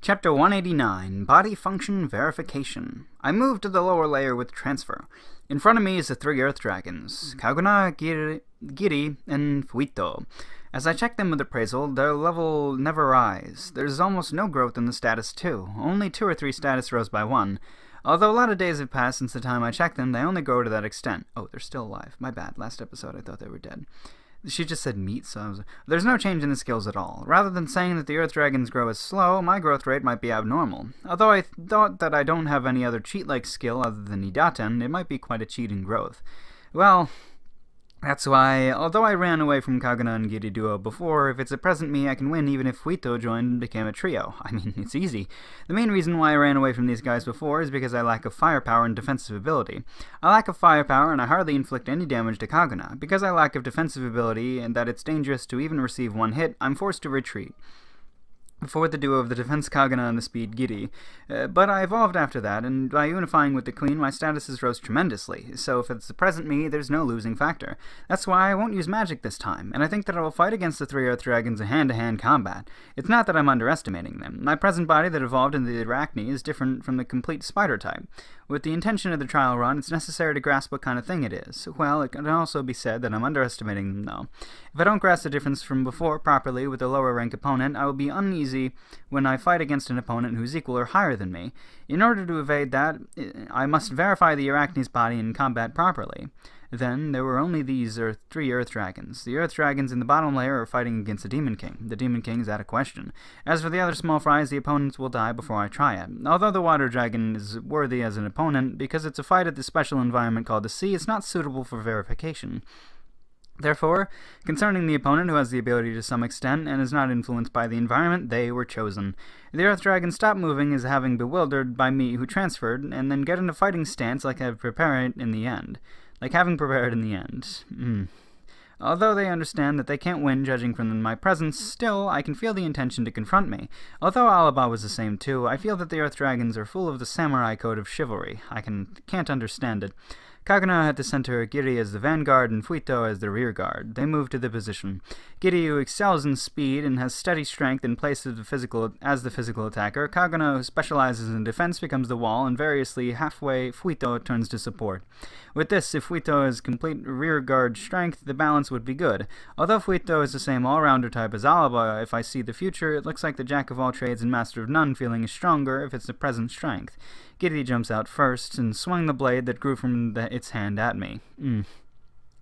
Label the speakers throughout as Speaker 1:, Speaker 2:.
Speaker 1: Chapter 189, Body Function Verification. I moved to the lower layer with transfer. In front of me is the three Earth Dragons, Kaguna, Giri, and Fuito. As I check them with appraisal, their level never rise. There's almost no growth in the status too. Only 2 or 3 status rose by 1. Although a lot of days have passed since the time I checked them, they only grow to that extent. Oh, they're still alive. My bad. Last episode I thought they were dead. She just said meat, so there's no change in the skills at all. Rather than saying that the Earth Dragons grow as slow, my growth rate might be abnormal. Although I thought that I don't have any other cheat-like skill other than Idaten, it might be quite a cheat in growth. Well, that's why, although I ran away from Kaguna and Giri duo before, if it's a present me, I can win even if Fuito joined and became a trio. I mean, it's easy. The main reason why I ran away from these guys before is because I lack of firepower and defensive ability. I lack of firepower and I hardly inflict any damage to Kaguna. Because I lack of defensive ability and that it's dangerous to even receive one hit, I'm forced to retreat. For the duo of the defense Kaguna and the speed Giri. But I evolved after that, and by unifying with the Queen, my statuses rose tremendously, so if it's the present me, there's no losing factor. That's why I won't use magic this time, and I think that I will fight against the 3 Earth Dragons in hand-to-hand combat. It's not that I'm underestimating them. My present body that evolved into the Arachne is different from the complete spider type. With the intention of the trial run, it's necessary to grasp what kind of thing it is. Well, it can also be said that I'm underestimating them, though. If I don't grasp the difference from before properly with a lower rank opponent, I will be uneasy when I fight against an opponent who's equal or higher than me. In order to evade that, I must verify the Arachne's body in combat properly. Then, there were only these 3 Earth Dragons. The Earth Dragons in the bottom layer are fighting against the Demon King. The Demon King is out of question. As for the other small fries, the opponents will die before I try it. Although the Water Dragon is worthy as an opponent, because it's a fight at this special environment called the Sea, it's not suitable for verification. Therefore, concerning the opponent who has the ability to some extent and is not influenced by the environment, they were chosen. The Earth Dragon stopped moving as having bewildered by me who transferred, and then get in a fighting stance like having prepared in the end. Although they understand that they can't win judging from my presence, still, I can feel the intention to confront me. Although Alaba was the same too, I feel that the Earth Dragons are full of the samurai code of chivalry. I can't understand it. Kaguna at the center, Giri as the vanguard, and Fuito as the rear guard. They move to the position. Giri, who excels in speed and has steady strength in place of the physical attacker. Kaguna, who specializes in defense, becomes the wall, and variously halfway Fuito turns to support. With this, if Fuito has complete rear guard strength, the balance would be good. Although Fuito is the same all-rounder type as Alaba, if I see the future, it looks like the jack of all trades and master of none feeling is stronger if it's the present strength. Giri jumps out first and swung the blade that grew from its hand at me.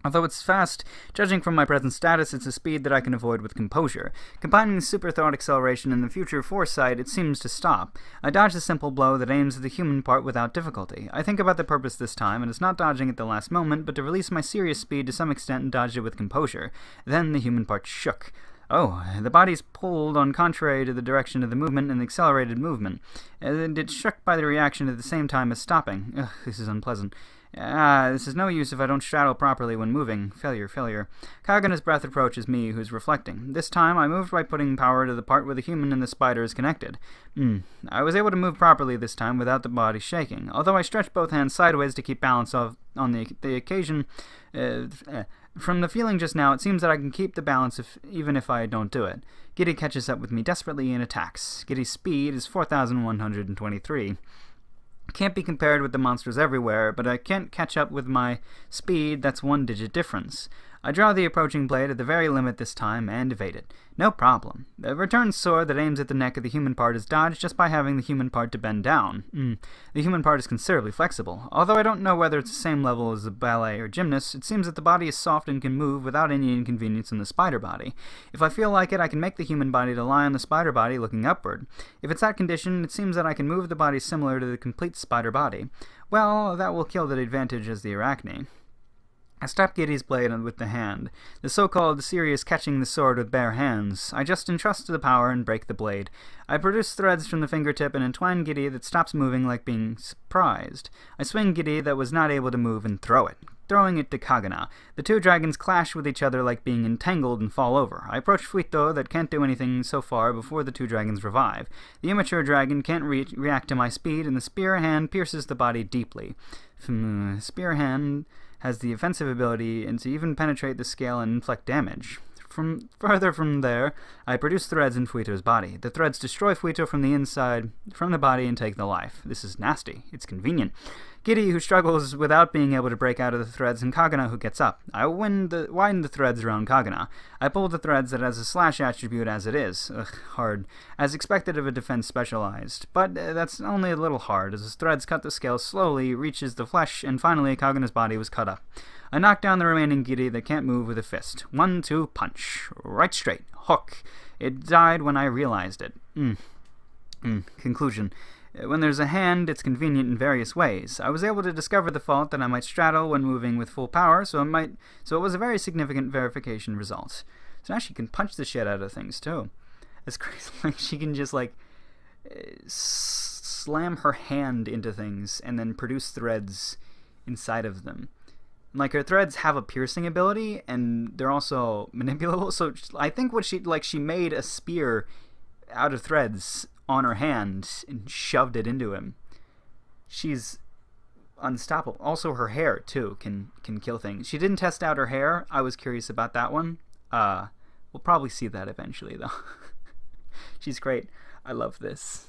Speaker 1: Although it's fast, judging from my present status, it's a speed that I can avoid with composure. Combining the super thought acceleration and the future foresight, it seems to stop. I dodge the simple blow that aims at the human part without difficulty. I think about the purpose this time, and it's not dodging at the last moment, but to release my serious speed to some extent and dodge it with composure. Then the human part shook. Oh, the body's pulled on contrary to the direction of the movement and accelerated movement, and it's shook by the reaction at the same time as stopping. Ugh, this is unpleasant. This is no use if I don't straddle properly when moving. Failure. Kaguna's breath approaches me, who's reflecting. This time, I moved by putting power to the part where the human and the spider is connected. I was able to move properly this time without the body shaking, although I stretched both hands sideways to keep balance on the occasion. From the feeling just now, it seems that I can keep the balance even if I don't do it. Giri catches up with me desperately and attacks. Giri's speed is 4,123. Can't be compared with the monsters everywhere, but I can't catch up with my speed. That's 1-digit difference. I draw the approaching blade at the very limit this time and evade it. No problem. The return sword that aims at the neck of the human part is dodged just by having the human part to bend down. The human part is considerably flexible. Although I don't know whether it's the same level as a ballet or gymnast, it seems that the body is soft and can move without any inconvenience in the spider body. If I feel like it, I can make the human body to lie on the spider body looking upward. If it's that condition, it seems that I can move the body similar to the complete spider body. Well, that will kill the advantage as the Arachne. I stop Giri's blade with the hand, the so-called serious catching the sword with bare hands. I just entrust to the power and break the blade. I produce threads from the fingertip and entwine Giri that stops moving like being surprised. I swing Giri that was not able to move and throw it. Throwing it to Kaguna. The 2 dragons clash with each other like being entangled and fall over. I approach Fuito that can't do anything so far before the 2 dragons revive. The immature dragon can't react to my speed, and the spear hand pierces the body deeply. Spear hand has the offensive ability and to even penetrate the scale and inflict damage. Further from there, I produce threads in Fuito's body. The threads destroy Fuito from the inside, from the body, and take the life. This is nasty. It's convenient. Giri, who struggles without being able to break out of the threads, and Kagana, who gets up. I widen the threads around Kagana. I pull the threads that has a slash attribute as it is. Ugh, hard. As expected of a defense specialized. But that's only a little hard, as the threads cut the scale slowly, reaches the flesh, and finally Kagana's body was cut up. I knock down the remaining Giri that can't move with a fist. 1, 2, punch. Right straight. Hook. It died when I realized it. Conclusion. When there's a hand, it's convenient in various ways. I was able to discover the fault that I might straddle when moving with full power, so it was a very significant verification result. So now she can punch the shit out of things, too. It's crazy. Like, she can just, like, slam her hand into things and then produce threads inside of them. Like, her threads have a piercing ability, and they're also manipulable, so I think she made a spear out of threads on her hand and shoved it into him. She's unstoppable. Also, her hair, too, can kill things. She didn't test out her hair. I was curious about that one. We'll probably see that eventually, though. She's great. I love this.